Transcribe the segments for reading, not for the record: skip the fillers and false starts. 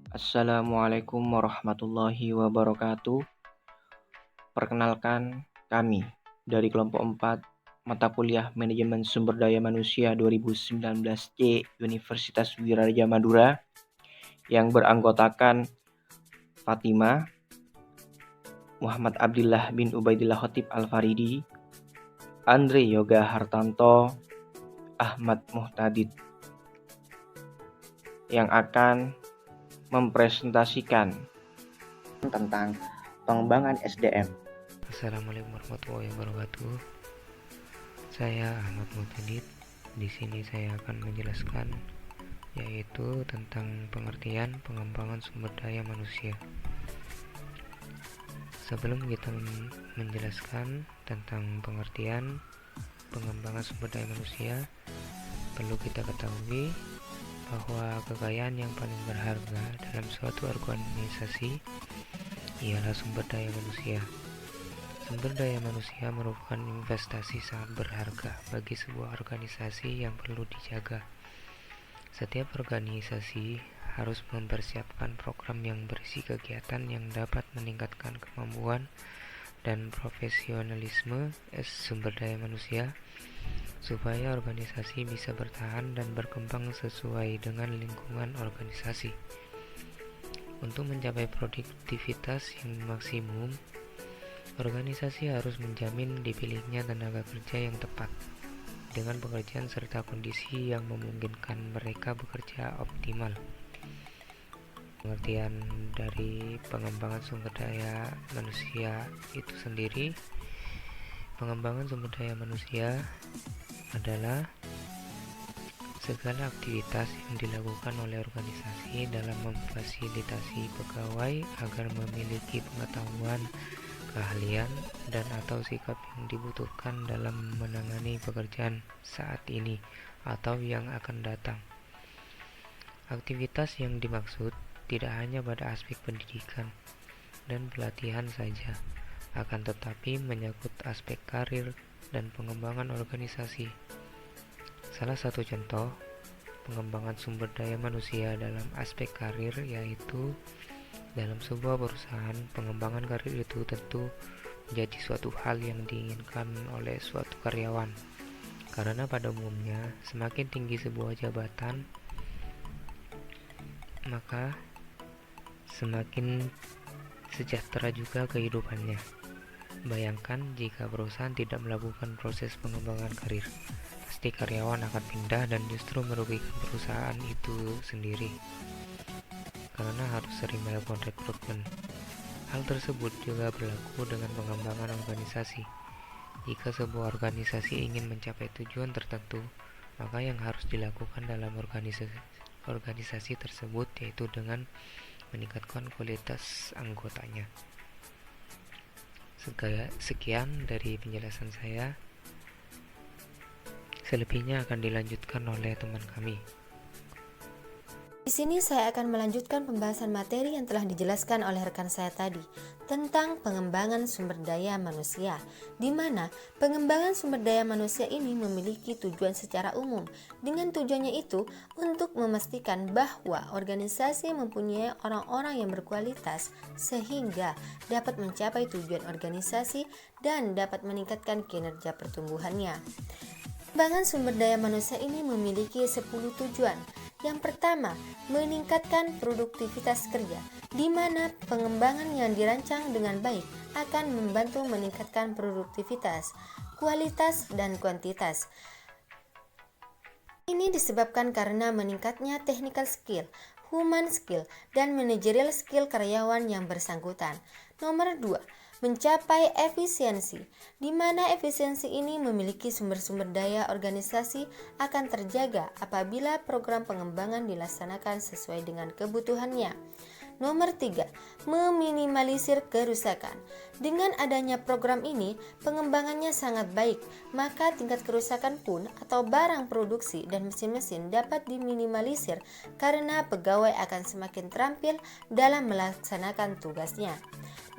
Assalamualaikum warahmatullahi wabarakatuh. Perkenalkan kami dari kelompok 4 mata kuliah Manajemen Sumber Daya Manusia 2019C Universitas Wiraraja Madura yang beranggotakan Fatima, Muhammad Abdillah bin Ubaidillah Khotib Al-Faridi, Andre Yoga Hartanto, Ahmad Muhtadid yang akan mempresentasikan tentang pengembangan SDM. Assalamualaikum warahmatullahi wabarakatuh. Saya Ahmad Muhtadid. Di sini saya akan menjelaskan yaitu tentang pengertian pengembangan sumber daya manusia. Sebelum kita menjelaskan tentang pengertian pengembangan sumber daya manusia, perlu kita ketahui bahwa kekayaan yang paling berharga dalam suatu organisasi ialah sumber daya manusia. Sumber daya manusia merupakan investasi sangat berharga bagi sebuah organisasi yang perlu dijaga. Setiap organisasi harus mempersiapkan program yang berisi kegiatan yang dapat meningkatkan kemampuan dan profesionalisme sumber daya manusia supaya organisasi bisa bertahan dan berkembang sesuai dengan lingkungan organisasi. Untuk mencapai produktivitas yang maksimum, organisasi harus menjamin dipilihnya tenaga kerja yang tepat dengan pekerjaan serta kondisi yang memungkinkan mereka bekerja optimal. Pengertian dari pengembangan sumber daya manusia itu sendiri, pengembangan sumber daya manusia adalah segala aktivitas yang dilakukan oleh organisasi dalam memfasilitasi pegawai agar memiliki pengetahuan, keahlian, dan atau sikap yang dibutuhkan dalam menangani pekerjaan saat ini atau yang akan datang. Aktivitas yang dimaksud tidak hanya pada aspek pendidikan dan pelatihan saja, akan tetapi menyangkut aspek karir dan pengembangan organisasi. Salah satu contoh pengembangan sumber daya manusia dalam aspek karir yaitu dalam sebuah perusahaan, pengembangan karir itu tentu menjadi suatu hal yang diinginkan oleh suatu karyawan. Karena pada umumnya, semakin tinggi sebuah jabatan, maka semakin sejahtera juga kehidupannya. Bayangkan jika perusahaan tidak melakukan proses pengembangan karir, pasti karyawan akan pindah dan justru merugikan perusahaan itu sendiri karena harus sering melakukan rekrutmen. Hal tersebut juga berlaku dengan pengembangan organisasi. Jika sebuah organisasi ingin mencapai tujuan tertentu, maka yang harus dilakukan dalam organisasi tersebut yaitu dengan meningkatkan kualitas anggotanya. Sekian dari penjelasan saya. Selebihnya akan dilanjutkan oleh teman kami. Di sini saya akan melanjutkan pembahasan materi yang telah dijelaskan oleh rekan saya tadi tentang pengembangan sumber daya manusia, di mana pengembangan sumber daya manusia ini memiliki tujuan secara umum. Dengan tujuannya itu untuk memastikan bahwa organisasi mempunyai orang-orang yang berkualitas sehingga dapat mencapai tujuan organisasi dan dapat meningkatkan kinerja pertumbuhannya. Pengembangan sumber daya manusia ini memiliki 10 tujuan. Yang pertama, meningkatkan produktivitas kerja, di mana pengembangan yang dirancang dengan baik akan membantu meningkatkan produktivitas, kualitas, dan kuantitas. Ini disebabkan karena meningkatnya technical skill, human skill, dan managerial skill karyawan yang bersangkutan. Nomor 2, mencapai efisiensi, di mana efisiensi ini memiliki sumber-sumber daya organisasi akan terjaga apabila program pengembangan dilaksanakan sesuai dengan kebutuhannya. Nomor 3, meminimalisir kerusakan. Dengan adanya program ini, pengembangannya sangat baik, maka tingkat kerusakan pun atau barang produksi dan mesin-mesin dapat diminimalisir karena pegawai akan semakin terampil dalam melaksanakan tugasnya.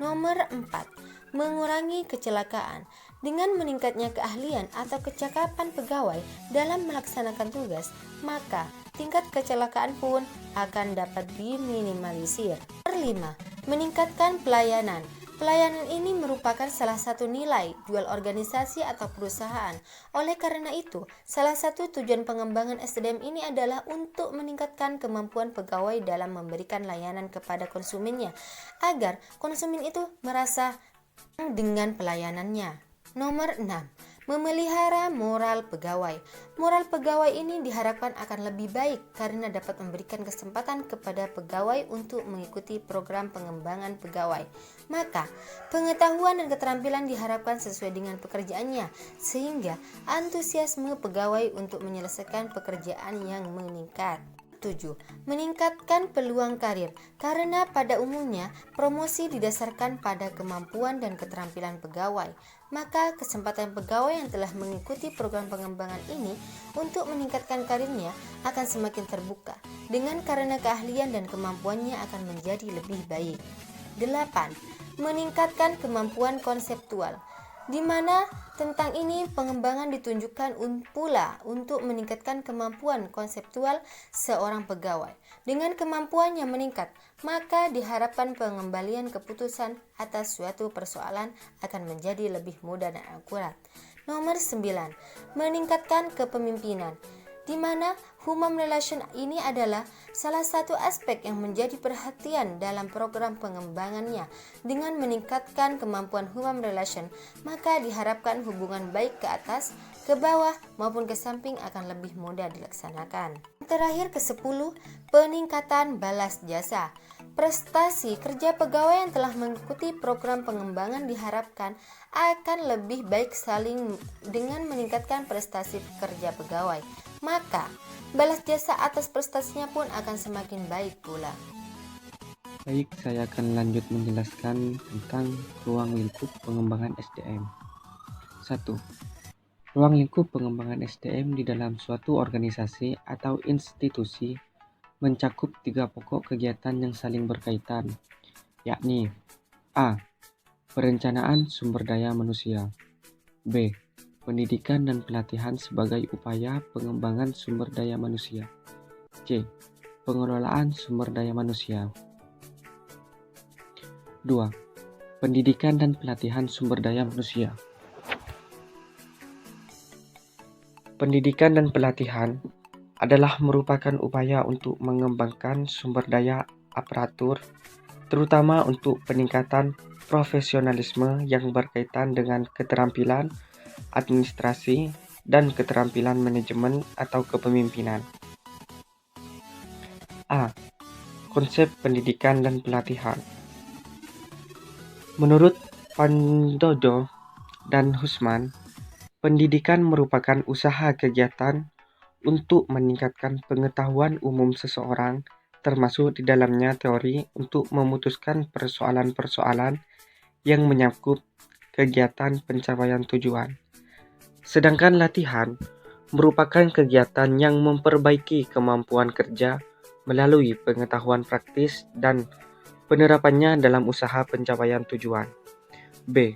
Nomor 4, mengurangi kecelakaan. Dengan meningkatnya keahlian atau kecakapan pegawai dalam melaksanakan tugas, maka tingkat kecelakaan pun akan dapat diminimalisir. Nomor 5. Meningkatkan pelayanan. Pelayanan ini merupakan salah satu nilai jual organisasi atau perusahaan. Oleh karena itu, salah satu tujuan pengembangan SDM ini adalah untuk meningkatkan kemampuan pegawai dalam memberikan layanan kepada konsumennya, agar konsumen itu merasa dengan pelayanannya. Nomor 6. Memelihara moral pegawai. Moral pegawai ini diharapkan akan lebih baik karena dapat memberikan kesempatan kepada pegawai untuk mengikuti program pengembangan pegawai. Maka, pengetahuan dan keterampilan diharapkan sesuai dengan pekerjaannya, sehingga antusiasme pegawai untuk menyelesaikan pekerjaan yang meningkat. 7. Meningkatkan peluang karir. Karena pada umumnya promosi didasarkan pada kemampuan dan keterampilan pegawai, maka kesempatan pegawai yang telah mengikuti program pengembangan ini untuk meningkatkan karirnya akan semakin terbuka, dengan karena keahlian dan kemampuannya akan menjadi lebih baik. 8. Meningkatkan kemampuan konseptual, di mana tentang ini pengembangan ditunjukkan pula untuk meningkatkan kemampuan konseptual seorang pegawai. Dengan kemampuan yang meningkat, maka diharapkan pengembalian keputusan atas suatu persoalan akan menjadi lebih mudah dan akurat. Nomor 9. Meningkatkan kepemimpinan, di mana human relation ini adalah salah satu aspek yang menjadi perhatian dalam program pengembangannya. Dengan meningkatkan kemampuan human relation, maka diharapkan hubungan baik ke atas, ke bawah, maupun ke samping akan lebih mudah dilaksanakan. Terakhir ke-10, peningkatan balas jasa. Prestasi kerja pegawai yang telah mengikuti program pengembangan diharapkan akan lebih baik saling dengan meningkatkan prestasi kerja pegawai. Maka, balas jasa atas prestasinya pun akan semakin baik pula. Baik, saya akan lanjut menjelaskan tentang ruang lingkup pengembangan SDM. 1. Ruang lingkup pengembangan SDM di dalam suatu organisasi atau institusi mencakup 3 pokok kegiatan yang saling berkaitan, yakni A. Perencanaan sumber daya manusia. B. Pendidikan dan pelatihan sebagai upaya pengembangan sumber daya manusia. C. Pengelolaan sumber daya manusia. 2. Pendidikan dan pelatihan sumber daya manusia. Pendidikan dan pelatihan adalah merupakan upaya untuk mengembangkan sumber daya aparatur, terutama untuk peningkatan profesionalisme yang berkaitan dengan keterampilan administrasi dan keterampilan manajemen atau kepemimpinan. A. Konsep pendidikan dan pelatihan. Menurut Pandodo dan Husman, pendidikan merupakan usaha kegiatan untuk meningkatkan pengetahuan umum seseorang, termasuk di dalamnya teori untuk memutuskan persoalan-persoalan yang menyangkut kegiatan pencapaian tujuan. Sedangkan latihan merupakan kegiatan yang memperbaiki kemampuan kerja melalui pengetahuan praktis dan penerapannya dalam usaha pencapaian tujuan. B.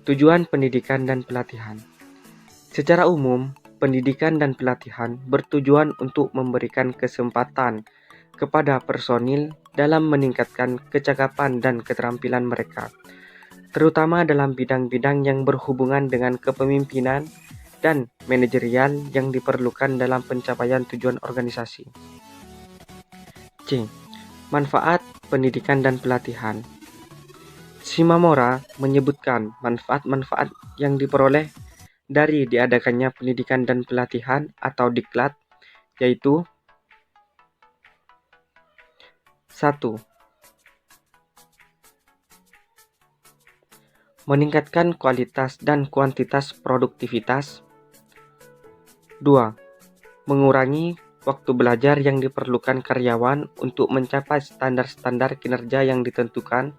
Tujuan pendidikan dan pelatihan. Secara umum, pendidikan dan pelatihan bertujuan untuk memberikan kesempatan kepada personil dalam meningkatkan kecakapan dan keterampilan mereka, terutama dalam bidang-bidang yang berhubungan dengan kepemimpinan dan manajerial yang diperlukan dalam pencapaian tujuan organisasi. C. Manfaat pendidikan dan pelatihan. Shimamura menyebutkan manfaat-manfaat yang diperoleh dari diadakannya pendidikan dan pelatihan atau diklat, yaitu 1. Meningkatkan kualitas dan kuantitas produktivitas. 2. Mengurangi waktu belajar yang diperlukan karyawan untuk mencapai standar-standar kinerja yang ditentukan.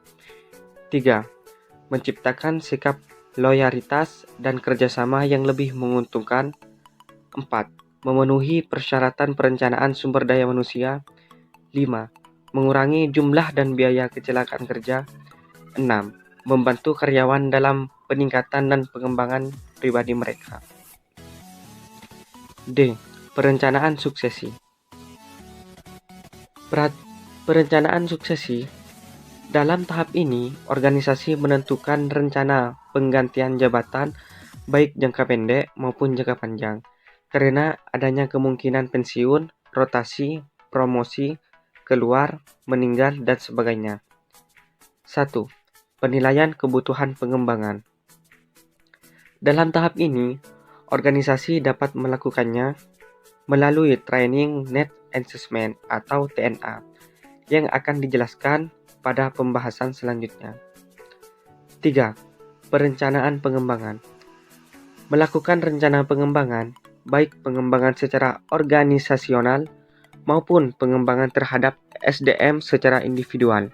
3. Menciptakan sikap loyalitas dan kerjasama yang lebih menguntungkan. 4. Memenuhi persyaratan perencanaan sumber daya manusia. 5. Mengurangi jumlah dan biaya kecelakaan kerja. 6. Membantu karyawan dalam peningkatan dan pengembangan pribadi mereka. D. Perencanaan suksesi. Perencanaan suksesi. Dalam tahap ini, organisasi menentukan rencana penggantian jabatan baik jangka pendek maupun jangka panjang, karena adanya kemungkinan pensiun, rotasi, promosi, keluar, meninggal, dan sebagainya. 1. Penilaian kebutuhan pengembangan. Dalam tahap ini, organisasi dapat melakukannya melalui Training Net Assessment atau TNA yang akan dijelaskan pada pembahasan selanjutnya. 3. Perencanaan pengembangan. Melakukan rencana pengembangan, baik pengembangan secara organisasional maupun pengembangan terhadap SDM secara individual.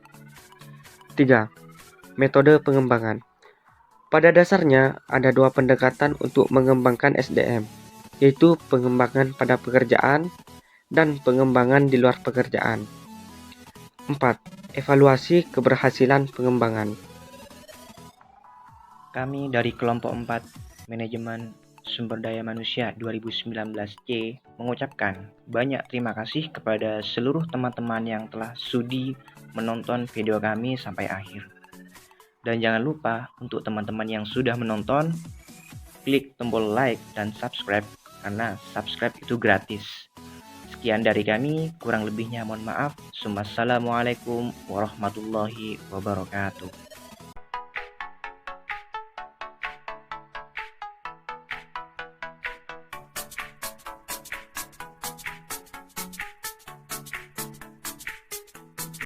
3. Metode pengembangan. Pada dasarnya, ada dua pendekatan untuk mengembangkan SDM, yaitu pengembangan pada pekerjaan dan pengembangan di luar pekerjaan. 4. Evaluasi keberhasilan pengembangan. Kami dari kelompok 4 Manajemen Sumber Daya Manusia 2019C mengucapkan banyak terima kasih kepada seluruh teman-teman yang telah sudi menonton video kami sampai akhir. Dan jangan lupa untuk teman-teman yang sudah menonton, klik tombol like dan subscribe karena subscribe itu gratis. Sekian dari kami, kurang lebihnya mohon maaf. Wassalamualaikum warahmatullahi wabarakatuh.